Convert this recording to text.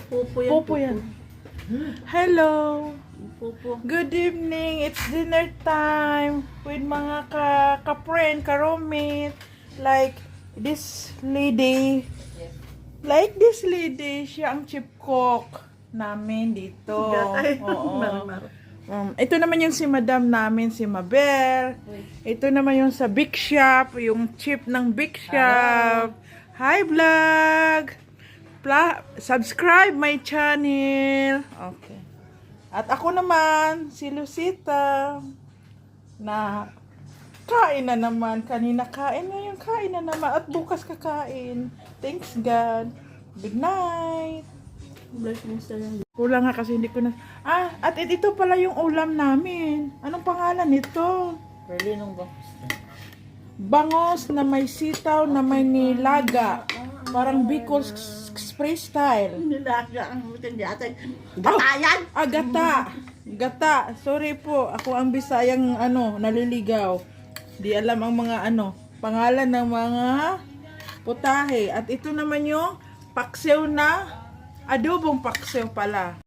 Popo yan. Hello. Pupo. Good evening. It's dinner time with mga ka-friend, ka-roommate. Like this lady. Like this lady, siya ang chief cook namin dito. Oo. Ito naman yung si madam namin, si Mabel. Ito naman yung sa Big Shop, yung chief ng Big Shop. Hi vlog! Subscribe my channel. Okay. At ako naman, si Lucita. Na kain na naman. Kanina kain, ngayon kain na naman. At bukas kakain. Thanks God. Good night. Kulang nga kasi hindi ko na... at ito pala yung ulam namin. Anong pangalan nito? Berlinong ba? Bangos na may sitaw na may nilaga. Parang Bicol spray style. Nilaga ang mutin yata. Gatayan! Gata. Gata. Sorry po. Ako ang Bisayang naliligaw. Di alam ang mga pangalan ng mga putahe. At ito naman yung paksiw na adobong paksiw pala.